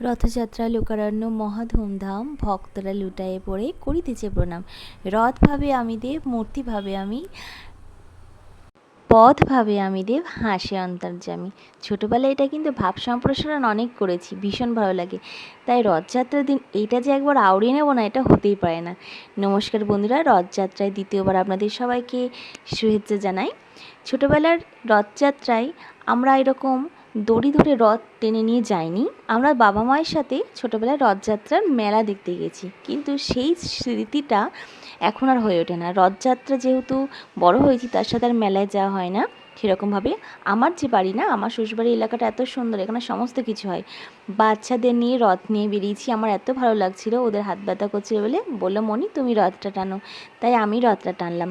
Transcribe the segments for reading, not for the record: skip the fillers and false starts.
রথযাত্রা লোকারণ্য মহা ধুমধাম, ভক্তরা লুটায়ে পড়ে করিতেছে প্রণাম। রথ ভাবে আমি দেব, মূর্তি ভাবে আমি, পথ ভাবে আমি দেব, হাসে অন্তর্যামী। ছোটোবেলায় এটা কিন্তু ভাব সম্প্রসারণ অনেক করেছি, ভীষণ ভালো লাগে। তাই রথযাত্রার দিন এইটা যে একবার আওড়িয়ে নেব না, এটা হতেই পারে না। নমস্কার বন্ধুরা, রথযাত্রায় দ্বিতীয়বার আপনাদের সবাইকে শুভেচ্ছা জানাই। ছোটোবেলার রথযাত্রায় আমরা এরকম দড়ি ধরে রথ টেনে নিয়ে যাইনি, আমরা বাবা মায়ের সাথে ছোটোবেলায় রথযাত্রার মেলা দেখতে গেছি, কিন্তু সেই স্মৃতিটা এখন আর হয়ে ওঠে না। রথযাত্রা যেহেতু বড় হয়েছি, তার সাথে আর মেলায় যাওয়া হয় না সেরকমভাবে। আমার যে বাড়ি না, আমার শ্বশুরবাড়ির এলাকাটা এত সুন্দর, এখানে সমস্ত কিছু হয়। বাচ্চাদের নিয়ে রথ নিয়ে বেরিয়েছি, আমার এত ভালো লাগছিল, ওদের হাত ব্যথা করছিল বলে বললো, মনি তুমি রথটা টানো, তাই আমি রথটা টানলাম।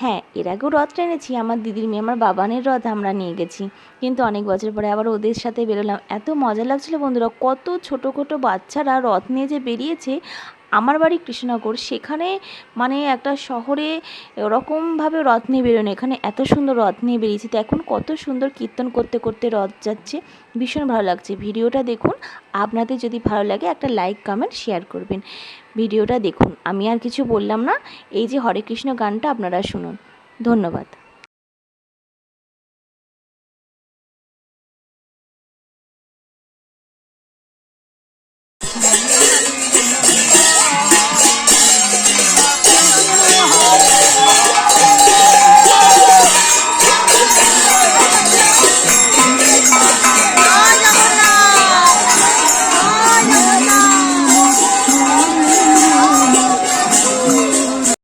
হ্যাঁ, এর আগেও রথ টেনেছি, আমার দিদির মেয়ে, আমার বাবানের রথ আমরা নিয়ে গেছি, কিন্তু অনেক বছর পরে আবার ওদের সাথে বেরোলাম। এত মজা লাগছিলো বন্ধুরা, কত ছোটো ছোটো বাচ্চারা রথ নিয়ে যে বেরিয়েছে। আমার বাড়ি কৃষ্ণনগর, সেখানে মানে একটা শহরে ওরকমভাবে রথ নিয়ে বেরোনো, এখানে এত সুন্দর রথ নিয়ে বেরিয়েছি। তো এখন কত সুন্দর কীর্তন করতে করতে রথ যাচ্ছে, ভীষণ ভালো লাগছে। ভিডিওটা দেখুন, আপনাদের যদি ভালো লাগে একটা লাইক কমেন্ট শেয়ার করবেন। ভিডিওটা দেখুন, আমি আর কিছু বললাম না, এই যে হরে কৃষ্ণ গানটা আপনারা শুনুন। ধন্যবাদ।